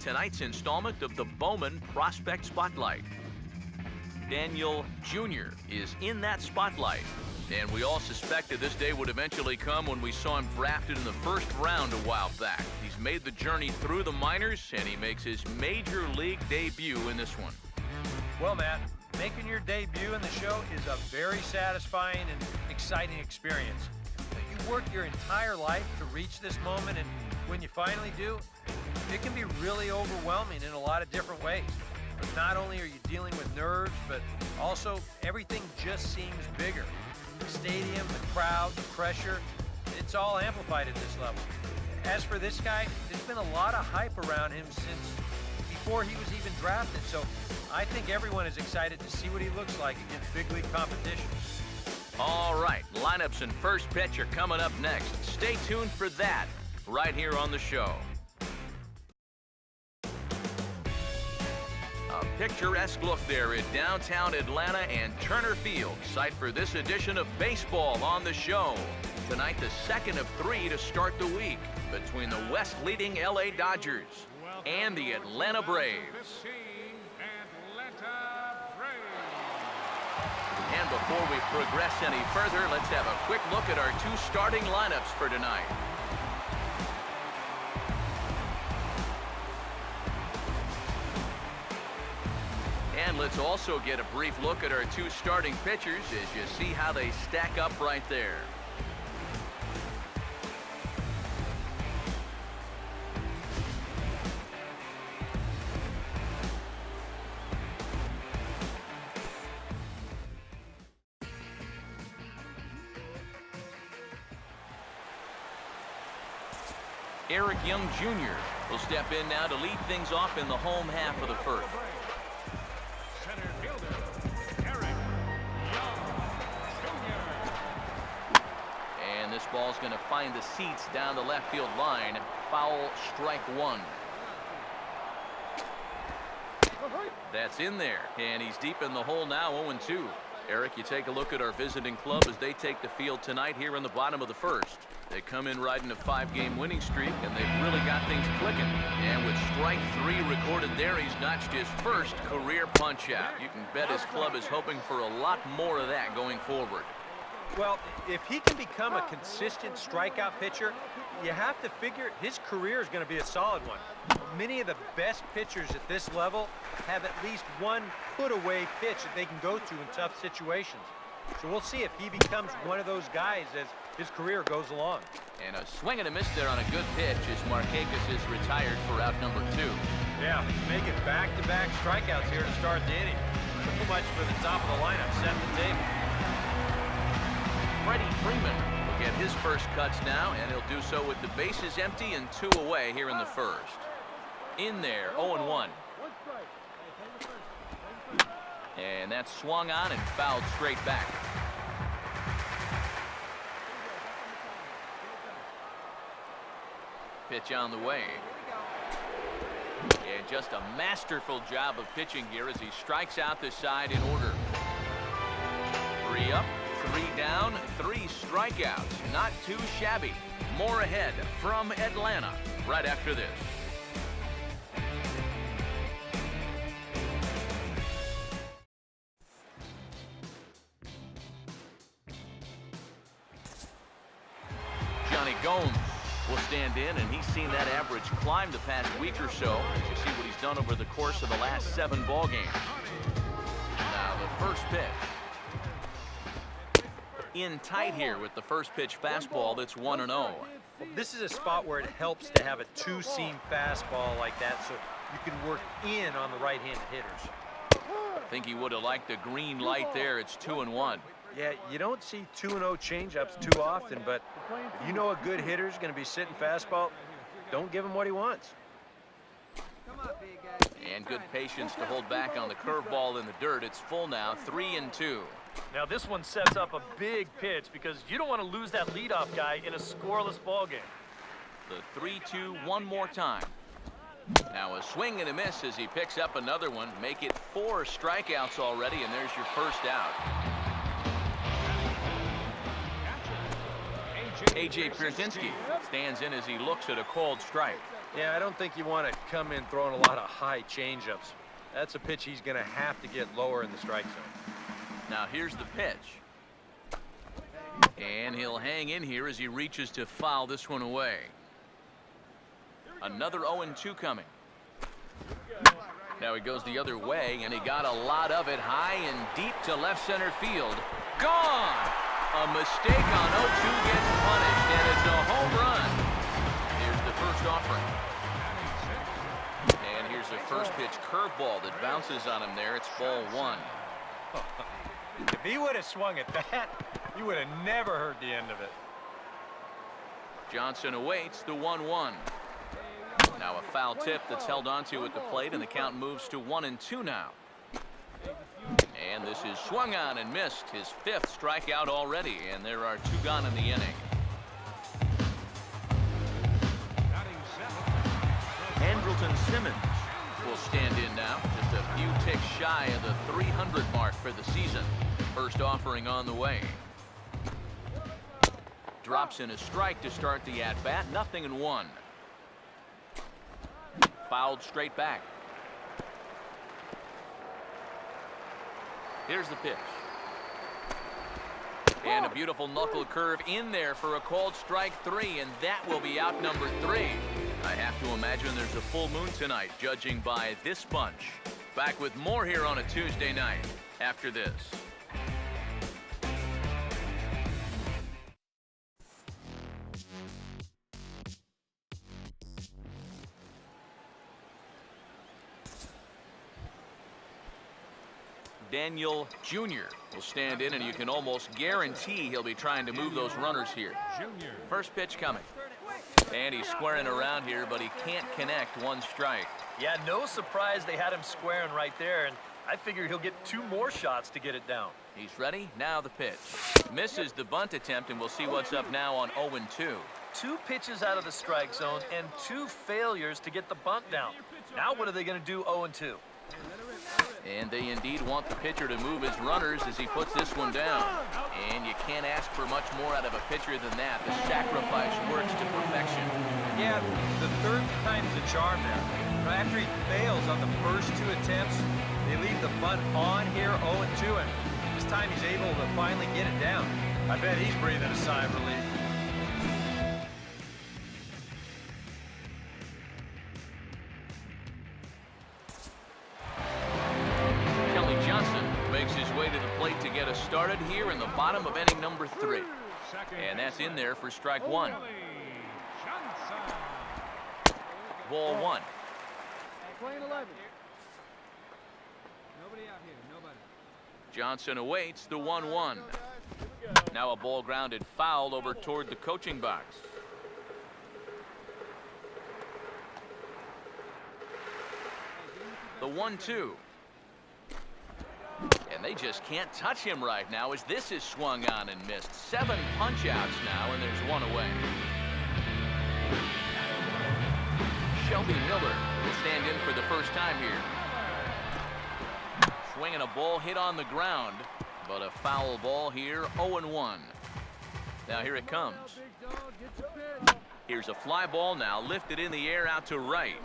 Tonight's installment of the Bowman Prospect Spotlight. Daniel Jr. is in that spotlight, and we all suspected this day would eventually come when we saw him drafted in the first round a while back. He's made the journey through the minors, and he makes his major league debut in this one. Well, Matt, making your debut in the show is a very satisfying and exciting experience. You work your entire life to reach this moment, and when you finally do, it can be really overwhelming in a lot of different ways. But not only are you dealing with nerves, but also everything just seems bigger. The stadium, the crowd, the pressure, it's all amplified at this level. As for this guy, there's been a lot of hype around him since before he was even drafted, so I think everyone is excited to see what he looks like against big league competition. All right, lineups and first pitch are coming up next. Stay tuned for that right here on the show. A picturesque look there in downtown Atlanta and Turner Field, site for this edition of baseball on the show. Tonight, the second of three to start the week between the West-leading LA Dodgers and the Atlanta Braves. And before we progress any further, let's have a quick look at our two starting lineups for tonight. And let's also get a brief look at our two starting pitchers as you see how they stack up right there. Eric Young Jr. will step in now to lead things off in the home half of the first. Center fielder, Eric Young Jr. And this ball's going to find the seats down the left field line. Foul, strike one. That's in there, and he's deep in the hole now, 0-2. Eric, you take a look at our visiting club as they take the field tonight here in the bottom of the first. They come in riding a 5-game winning streak, and they've really got things clicking. And with strike 3 recorded there, he's notched his first career punch-out. You can bet his club is hoping for a lot more of that going forward. Well, if he can become a consistent strikeout pitcher, you have to figure his career is going to be a solid one. Many of the best pitchers at this level have at least one put-away pitch that they can go to in tough situations. So we'll see if he becomes one of those guys as his career goes along. And a swing and a miss there on a good pitch as Markakis is retired for out number 2. Yeah, making back-to-back strikeouts here to start the inning. So much for the top of the lineup, setting the table. Freddie Freeman will get his first cuts now, and he'll do so with the bases empty and 2 away here in the first. In there, 0-1. And that's swung on and fouled straight back. Pitch on the way. And just a masterful job of pitching here as he strikes out the side in order. 3 up, 3 down, 3 strikeouts. Not too shabby. More ahead from Atlanta right after this. Johnny Gomes will stand in, and he's seen that average climb the past week or so as you see what he's done over the course of the last 7 ball games. Now the first pitch. In tight here with the first pitch fastball that's 1-0. Well, this is a spot where it helps to have a 2-seam fastball like that so you can work in on the right-handed hitters. I think he would have liked the green light there. It's 2-1. Yeah, you don't see 2-0 changeups too often, but if you know a good hitter is going to be sitting fastball, don't give him what he wants. And good patience to hold back on the curveball in the dirt. It's full now, 3-2. Now this one sets up a big pitch because you don't want to lose that leadoff guy in a scoreless ball game. The 3-2 one more time. Now a swing and a miss as he picks up another one. Make it 4 strikeouts already, and there's your first out. A.J. Pierzynski stands in as he looks at a called strike. Yeah, I don't think you want to come in throwing a lot of high changeups. That's a pitch he's going to have to get lower in the strike zone. Now here's the pitch. And he'll hang in here as he reaches to foul this one away. Another 0-2 coming. Now he goes the other way, and he got a lot of it high and deep to left center field. Gone! A mistake on 0-2 gets punished, and it's a home run. Here's the first offering. And here's a first pitch curveball that bounces on him there. It's ball one. If he would have swung at that, you would have never heard the end of it. Johnson awaits the 1-1. Now a foul tip that's held onto at the plate, and the count moves to 1-2 now. And this is swung on and missed. His fifth strikeout already, and there are two gone in the inning. Andrelton Simmons will stand in now, just a few ticks shy of the 300 mark for the season. First offering on the way. Drops in a strike to start the at-bat. 0-1. Fouled straight back. Here's the pitch. And a beautiful knuckle curve in there for a called strike three, and that will be out number 3. I have to imagine there's a full moon tonight, judging by this bunch. Back with more here on a Tuesday night after this. Daniel Jr. will stand in, and you can almost guarantee he'll be trying to move those runners here. First pitch coming. And he's squaring around here, but he can't connect. One strike. Yeah, no surprise they had him squaring right there, and I figured he'll get 2 more shots to get it down. He's ready. Now the pitch. Misses the bunt attempt, and we'll see what's up now on 0-2. 2 pitches out of the strike zone and 2 failures to get the bunt down. Now what are they going to do 0-2? And they indeed want the pitcher to move his runners as he puts this one down. And you can't ask for much more out of a pitcher than that. The sacrifice works to perfection. Yeah, the third time's the charm there. After he fails on the first 2 attempts, they leave the bunt on here 0-2, and this time he's able to finally get it down. I bet he's breathing a sigh of relief. Makes his way to the plate to get us started here in the bottom of inning number 3. And that's in there for strike 1. Ball 1. Johnson awaits the 1-1. Now a ball grounded foul over toward the coaching box. The 1-2. And they just can't touch him right now as this is swung on and missed. 7 punch-outs now, and there's 1 away. Shelby Miller will stand in for the first time here. Swinging a ball hit on the ground, but a foul ball here, 0-1. Now here it comes. Here's a fly ball now, lifted in the air out to right.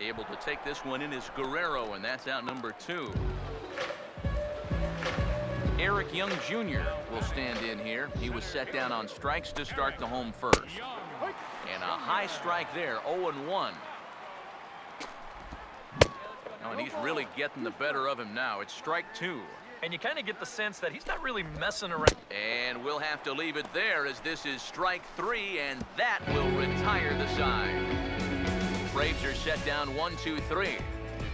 Able to take this one in is Guerrero, and that's out number 2. Eric Young Jr. will stand in here. He was set down on strikes to start the home first. And a high strike there, 0-1. Oh, and he's really getting the better of him now. It's strike 2. And you kind of get the sense that he's not really messing around. And we'll have to leave it there as this is strike 3, and that will retire the side. Braves are set down 1-2-3. We've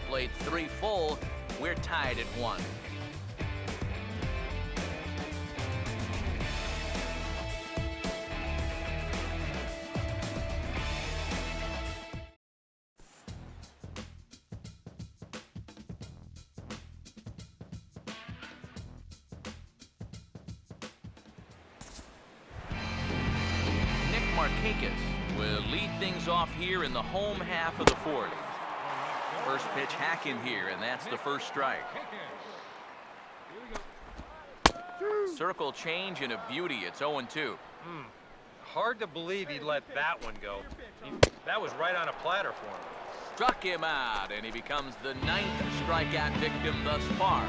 played 3 full. We're tied at 1. Nick Markakis will lead things off here in the home half of the 4th. First pitch hack in here, and that's the first strike. Here we go. Circle change and a beauty. It's 0-2. Hard to believe he let that one go. That was right on a platter for him. Struck him out, and he becomes the 9th strikeout victim thus far.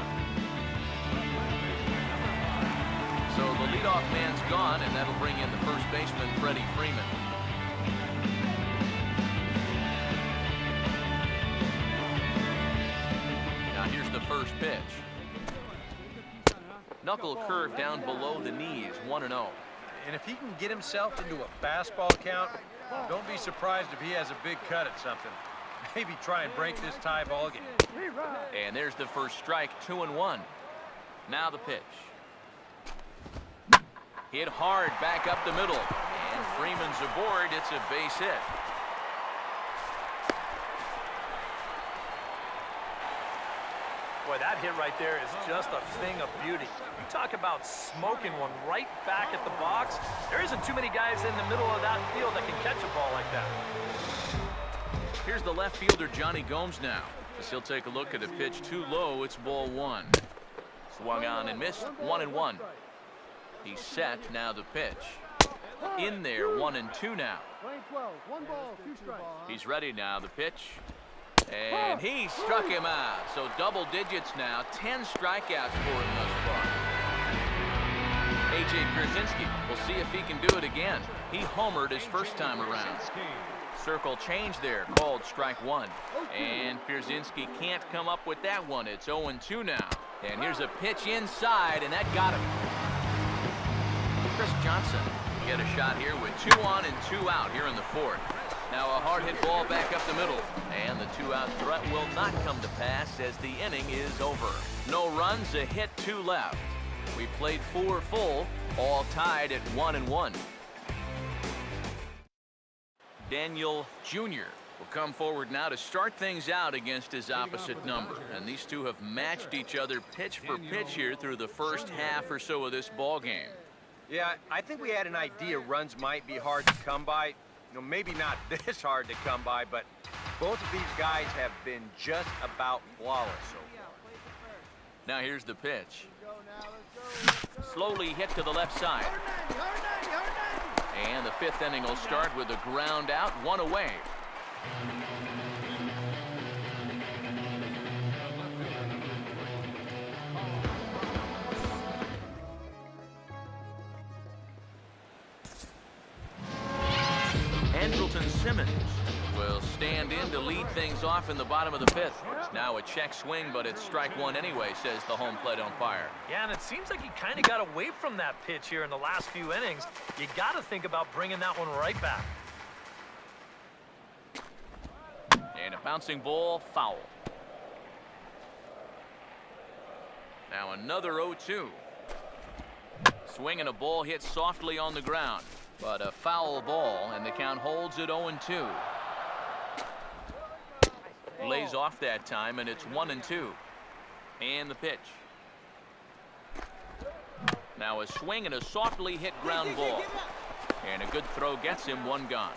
So the leadoff man's gone, and that'll bring in the first baseman, Freddie Freeman. Now here's the first pitch. Knuckle curve down below the knees, 1-0. And if he can get himself into a fastball count, don't be surprised if he has a big cut at something. Maybe try and break this tie ball game. And there's the first strike, 2-1. Now the pitch. Hit hard back up the middle. And Freeman's aboard. It's a base hit. Boy, that hit right there is just a thing of beauty. You talk about smoking one right back at the box. There isn't too many guys in the middle of that field that can catch a ball like that. Here's the left fielder, Johnny Gomes, now. As he'll take a look at a pitch too low. It's ball 1. Swung on and missed, 1-1. He's set, now the pitch. In there, 1-2 now. He's ready now, the pitch. And he struck him out. So double digits now, 10 strikeouts for him thus far. A.J. Pierzynski will see if he can do it again. He homered his first time around. Circle change there, called strike 1. And Pierzynski can't come up with that one. It's 0-2 now. And here's a pitch inside, and that got him. Chris Johnson get a shot here with 2 on and 2 out here in the 4th. Now a hard hit ball back up the middle. And the 2-out threat will not come to pass as the inning is over. No runs, a hit, 2 left. We played 4 full, all tied at 1-1. Daniel Jr. will come forward now to start things out against his opposite number. And these two have matched each other pitch for pitch here through the first half or so of this ball game. Yeah, I think we had an idea runs might be hard to come by. You know, maybe not this hard to come by, but both of these guys have been just about flawless so far. Now here's the pitch. Slowly hit to the left side. And the 5th inning will start with a ground out, 1 away. Andrelton Simmons will stand in to lead things off in the bottom of the 5th. Now a check swing, but it's strike 1 anyway, says the home plate umpire. Yeah, and it seems like he kind of got away from that pitch here in the last few innings. You got to think about bringing that one right back. And a bouncing ball, foul. Now another 0-2. Swinging a ball hit softly on the ground, but a foul ball, and the count holds at 0-2. Lays off that time, and it's 1-2. And the pitch. Now a swing and a softly hit ground ball. And a good throw gets him, 1 gone.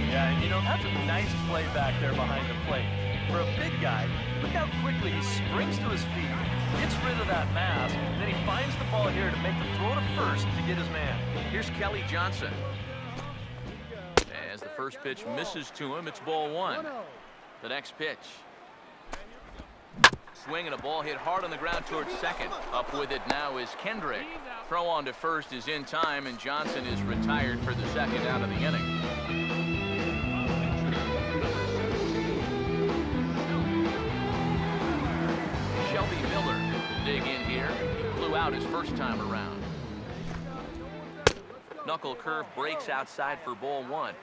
Yeah, and you know, that's a nice play back there behind the plate. For a big guy, look how quickly he springs to his feet, gets rid of that mass, and then he finds the ball here to make the throw to first to get his man. Here's Kelly Johnson. As the first pitch misses to him, it's ball 1. The next pitch. Swing and a ball hit hard on the ground towards second. Up with it now is Kendrick. Throw on to first is in time, and Johnson is retired for the 2nd out of the inning. Shelby Miller will dig in here. He flew out his first time around. Knuckle curve breaks outside for ball 1.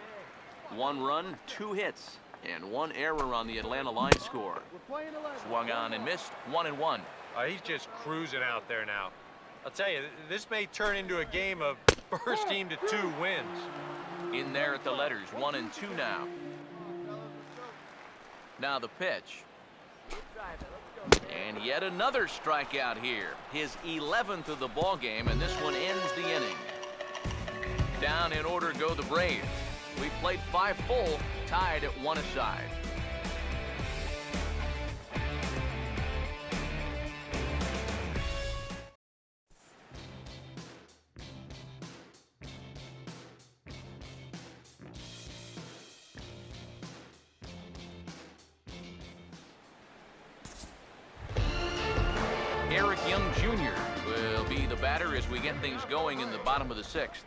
1 run, 2 hits, and 1 error on the Atlanta line score. Swung on and missed, 1-1. He's just cruising out there now. I'll tell you, this may turn into a game of first team to 2 wins. In there at the letters, 1-2 now. Now the pitch. And yet another strikeout here. His 11th of the ball game, and this one ends the inning. Down in order go the Braves. We played 5 full, tied at 1 aside. Young Jr. will be the batter as we get things going in the bottom of the 6th.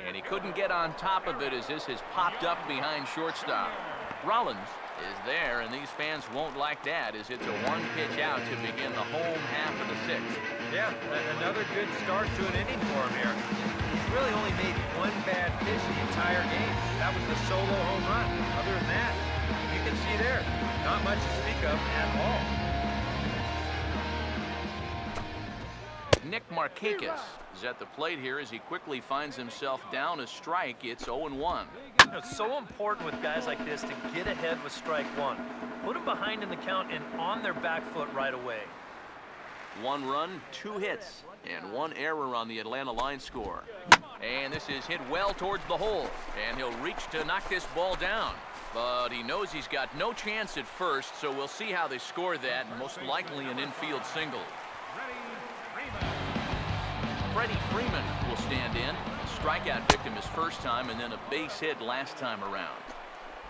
And he couldn't get on top of it as this has popped up behind shortstop. Rollins is there, and these fans won't like that as it's a 1-pitch out to begin the home half of the 6th. Yeah, another good start to an inning for him here. He's really only made one bad pitch the entire game. That was the solo home run. Other than that, you can see there, not much to speak of at all. Nick Markakis is at the plate here as he quickly finds himself down a strike. It's 0-1. It's so important with guys like this to get ahead with strike one. Put them behind in the count and on their back foot right away. 1 run, 2 hits, and 1 error on the Atlanta line score. And this is hit well towards the hole, and he'll reach to knock this ball down. But he knows he's got no chance at first, so we'll see how they score that, most likely an infield single. Freddie Freeman will stand in. Strikeout victim his first time, and then a base hit last time around.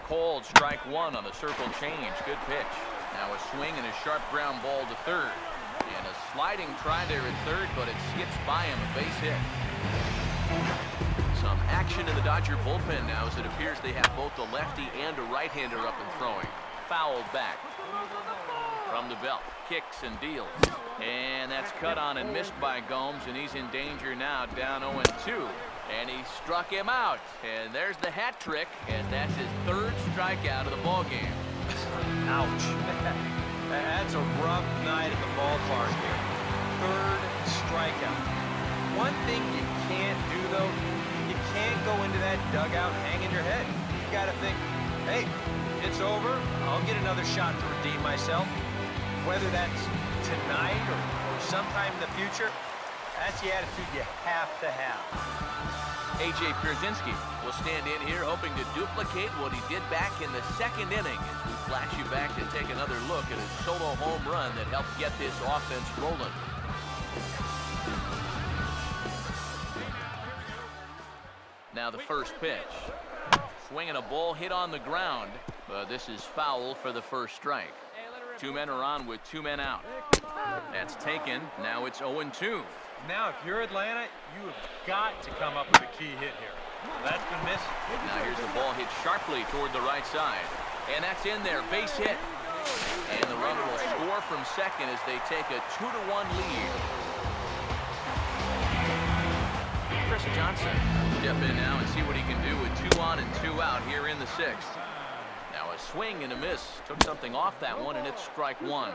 Called strike 1 on the circle change. Good pitch. Now a swing and a sharp ground ball to third. And a sliding try there at third, but it skips by him, a base hit. Some action in the Dodger bullpen now as it appears they have both a lefty and a right-hander up and throwing. Fouled back. From the belt, kicks and deals. And that's cut on and missed by Gomes, and he's in danger now, down 0-2. And he struck him out. And there's the hat trick, and that's his 3rd strikeout of the ballgame. Ouch. That's a rough night at the ballpark here. 3rd strikeout. One thing you can't do, though, you can't go into that dugout hanging your head. You got to think, hey, it's over. I'll get another shot to redeem myself. Whether that's tonight or sometime in the future, that's the attitude you have to have. A.J. Pierzynski will stand in here hoping to duplicate what he did back in the 2nd inning as we flash you back to take another look at his solo home run that helped get this offense rolling. Now the first pitch. Swinging a ball hit on the ground, but this is foul for the first strike. 2 men are on with 2 men out. That's taken. Now it's 0-2. Now, if you're Atlanta, you have got to come up with a key hit here. That's been missing. Now here's the ball hit sharply toward the right side. And that's in there. Base hit. And the runner will score from second as they take a 2-1 lead. Chris Johnson will step in now and see what he can do with 2 on and 2 out here in the 6th. Now a swing and a miss. Took something off that one, and it's strike 1.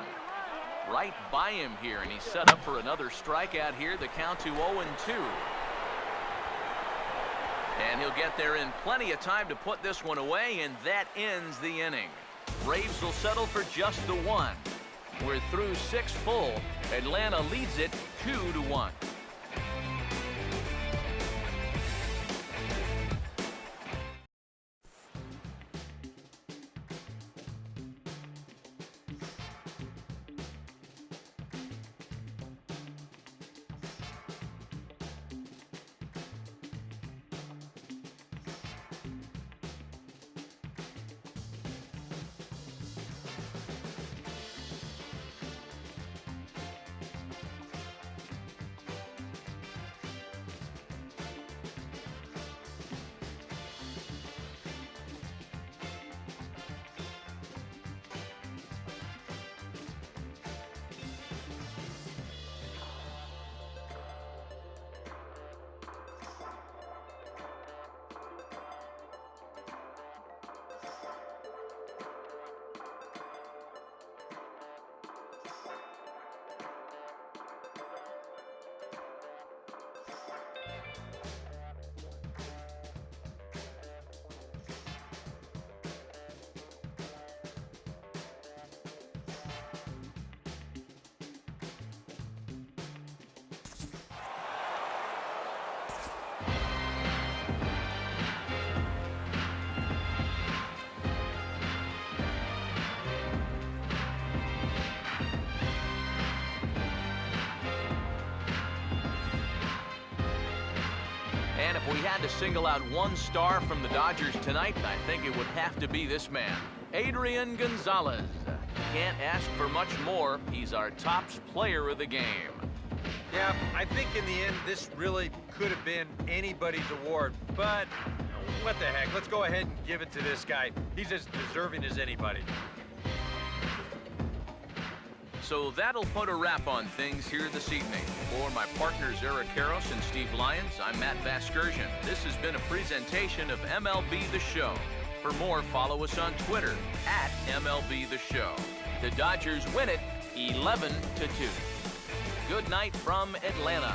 Right by him here, and he's set up for another strikeout here. The count to 0-2. And he'll get there in plenty of time to put this one away, and that ends the inning. Braves will settle for just the 1. We're through 6 full. Atlanta leads it 2-1. And if we had to single out one star from the Dodgers tonight, I think it would have to be this man, Adrian Gonzalez. Can't ask for much more. He's our top player of the game. Yeah, I think in the end, this really could have been anybody's award, but what the heck? Let's go ahead and give it to this guy. He's as deserving as anybody. So that'll put a wrap on things here this evening. For my partners Eric Karros and Steve Lyons, I'm Matt Vasgersian. This has been a presentation of MLB The Show. For more, follow us on Twitter at MLB The Show. The Dodgers win it 11-2. Good night from Atlanta.